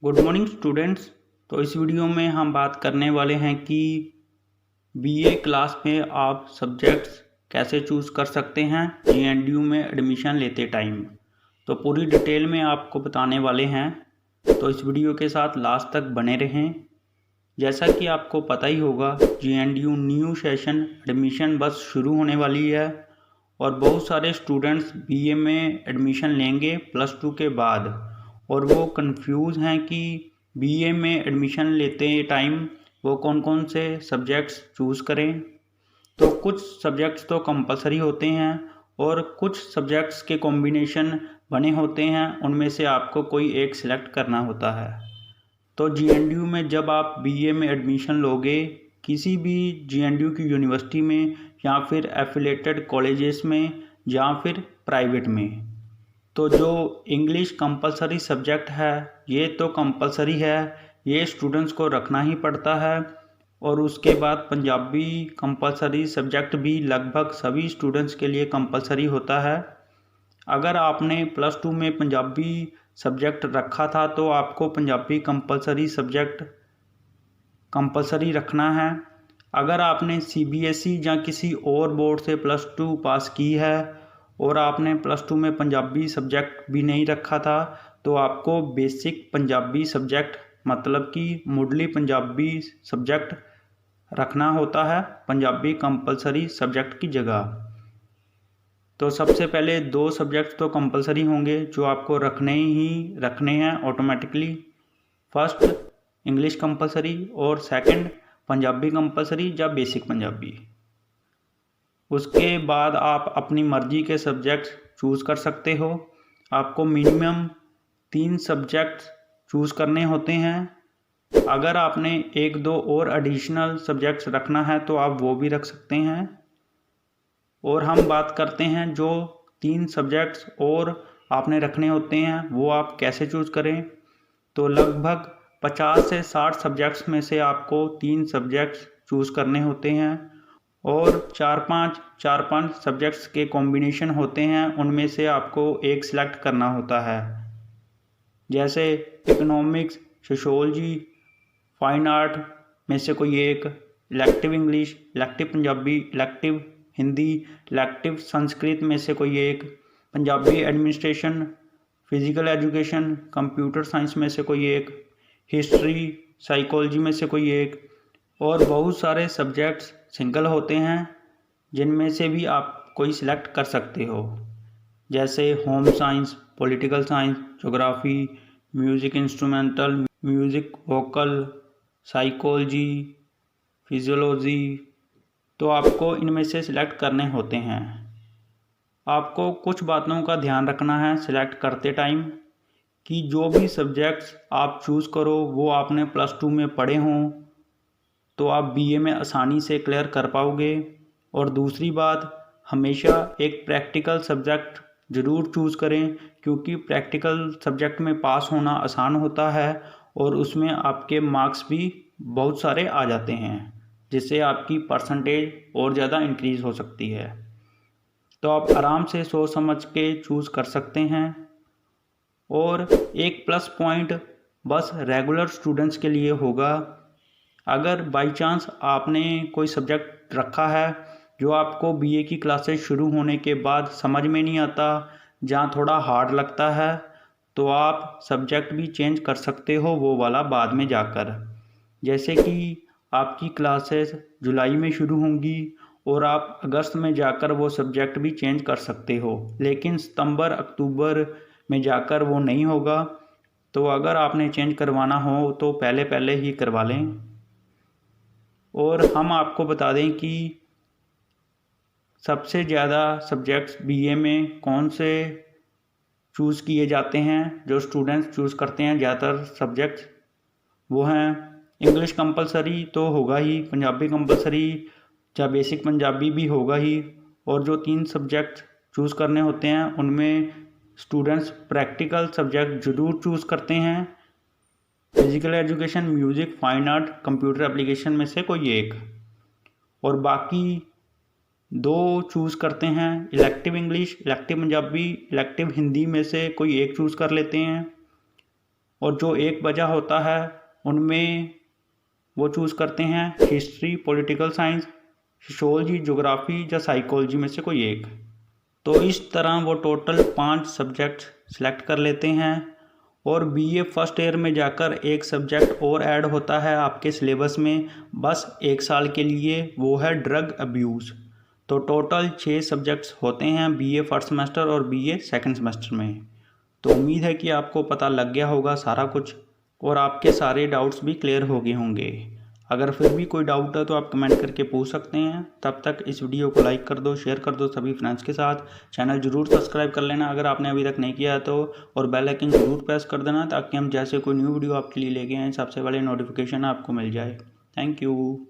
Good morning students. तो इस video में हम बात करने वाले हैं कि बीए क्लास में आप सब्जेक्ट्स कैसे चूज़ कर सकते हैं जेएनडीयू में एडमिशन लेते टाइम। तो पूरी डिटेल में आपको बताने वाले हैं, तो इस वीडियो के साथ लास्ट तक बने रहें। जैसा कि आपको पता ही होगा, जेएनडीयू न्यू सेशन एडमिशन बस शुरू होने वाली है और बहुत सारे स्टूडेंट्स बीए में एडमिशन लेंगे +2 के बाद, और वो कंफ्यूज हैं कि बीए में एडमिशन लेते टाइम वो कौन कौन से सब्जेक्ट्स चूज़ करें। तो कुछ सब्जेक्ट्स तो कंपलसरी होते हैं और कुछ सब्जेक्ट्स के कॉम्बिनेशन बने होते हैं, उनमें से आपको कोई एक सिलेक्ट करना होता है। तो जेएनडीयू में जब आप बीए में एडमिशन लोगे, किसी भी जेएनडीयू की यूनिवर्सिटी में या फिर एफिलेटेड कॉलेजेस में या फिर प्राइवेट में, तो जो इंग्लिश कंपलसरी सब्जेक्ट है ये तो कंपलसरी है, ये स्टूडेंट्स को रखना ही पड़ता है। और उसके बाद पंजाबी कंपलसरी सब्जेक्ट भी लगभग सभी स्टूडेंट्स के लिए कंपलसरी होता है। अगर आपने +2 में पंजाबी सब्जेक्ट रखा था तो आपको पंजाबी कंपलसरी सब्जेक्ट कंपलसरी रखना है। अगर आपने सीबीएसई या किसी और बोर्ड से +2 पास की है और आपने +2 में पंजाबी सब्जेक्ट भी नहीं रखा था, तो आपको बेसिक पंजाबी सब्जेक्ट मतलब कि मुढ़ली पंजाबी सब्जेक्ट रखना होता है पंजाबी कंपलसरी सब्जेक्ट की जगह। तो सबसे पहले 2 सब्जेक्ट तो कंपलसरी होंगे जो आपको रखने हैं ऑटोमेटिकली। फर्स्ट इंग्लिश कंपलसरी और सेकंड पंजाबी कंपलसरी या बेसिक पंजाबी। उसके बाद आप अपनी मर्ज़ी के सब्जेक्ट चूज़ कर सकते हो। आपको मिनिमम 3 सब्जेक्ट चूज़ करने होते हैं। अगर आपने 1-2 और एडिशनल सब्जेक्ट्स रखना है तो आप वो भी रख सकते हैं। और हम बात करते हैं जो 3 सब्जेक्ट्स और आपने रखने होते हैं वो आप कैसे चूज़ करें। तो लगभग 50 से 60 सब्जेक्ट्स में से आपको 3 सब्जेक्ट्स चूज़ करने होते हैं और 4-5 सब्जेक्ट्स के कॉम्बिनेशन होते हैं, उनमें से आपको एक सिलेक्ट करना होता है। जैसे इकोनॉमिक्स, सोशियोलॉजी, फाइन आर्ट में से कोई एक, elective English, elective Punjabi, elective Hindi, elective Sanskrit में से कोई एक, Punjabi administration, physical education, computer science में से कोई एक, हिस्ट्री, साइकोलॉजी में से कोई एक। और बहुत सारे सब्जेक्ट्स सिंगल होते हैं जिनमें से भी आप कोई सिलेक्ट कर सकते हो, जैसे home science, political science, geography, music instrumental, music vocal, psychology, physiology. तो आपको इनमें से सिलेक्ट करने होते हैं। आपको कुछ बातों का ध्यान रखना है सिलेक्ट करते टाइम कि जो भी सब्जेक्ट्स आप चूज़ करो वो आपने +2 में पढ़े हों, तो आप बीए में आसानी से क्लियर कर पाओगे। और दूसरी बात, हमेशा एक प्रैक्टिकल सब्जेक्ट ज़रूर चूज़ करें, क्योंकि प्रैक्टिकल सब्जेक्ट में पास होना आसान होता है और उसमें आपके मार्क्स भी बहुत सारे आ जाते हैं, जिससे आपकी परसेंटेज और ज़्यादा इंक्रीज़ हो सकती है। तो आप आराम से सोच समझ के चूज़ कर सकते हैं। और एक प्लस पॉइंट बस रेगुलर स्टूडेंट्स के लिए होगा। अगर बाई चांस आपने कोई सब्जेक्ट रखा है जो आपको बीए की क्लासेस शुरू होने के बाद समझ में नहीं आता, जहाँ थोड़ा हार्ड लगता है, तो आप सब्जेक्ट भी चेंज कर सकते हो वो वाला बाद में जाकर। जैसे कि आपकी क्लासेस जुलाई में शुरू होंगी और आप अगस्त में जाकर वो सब्जेक्ट भी चेंज कर सकते हो, लेकिन सितंबर अक्टूबर में जाकर वो नहीं होगा। तो अगर आपने चेंज करवाना हो तो पहले पहले ही करवा लें। और हम आपको बता दें कि सबसे ज़्यादा सब्जेक्ट्स बीए में कौन से चूज़ किए जाते हैं, जो स्टूडेंट्स चूज़ करते हैं ज़्यादातर सब्जेक्ट्स, वो हैं इंग्लिश कंपलसरी तो होगा ही, पंजाबी कंपलसरी या बेसिक पंजाबी भी होगा ही। और जो 3 सब्जेक्ट चूज़ करने होते हैं उनमें स्टूडेंट्स प्रैक्टिकल सब्जेक्ट ज़रूर चूज़ करते हैं, physical education, music, fine art, computer application में से कोई एक। और बाकी 2 चूज़ करते हैं elective English, elective Punjabi, elective Hindi में से कोई एक चूज़ कर लेते हैं। और जो एक बचा होता है उनमें वो चूज़ करते हैं history, political science, sociology, geography या साइकोलॉजी में से कोई एक। तो इस तरह वो टोटल 5 सब्जेक्ट सेलेक्ट कर लेते हैं और बीए फर्स्ट ईयर में जाकर एक सब्जेक्ट और ऐड होता है आपके सिलेबस में बस 1 साल के लिए, वो है ड्रग अब्यूज़। तो टोटल 6 सब्जेक्ट्स होते हैं बीए फर्स्ट सेमेस्टर और बीए सेकंड सेमेस्टर में। तो उम्मीद है कि आपको पता लग गया होगा सारा कुछ और आपके सारे डाउट्स भी क्लियर हो गए होंगे। अगर फिर भी कोई डाउट है तो आप कमेंट करके पूछ सकते हैं। तब तक इस वीडियो को लाइक कर दो, शेयर कर दो सभी फ्रेंड्स के साथ। चैनल ज़रूर सब्सक्राइब कर लेना अगर आपने अभी तक नहीं किया है तो, और बेल आइकन ज़रूर प्रेस कर देना ताकि हम जैसे कोई न्यू वीडियो आपके लिए लेके आएँ सबसे पहले नोटिफिकेशन आपको मिल जाए। Thank you.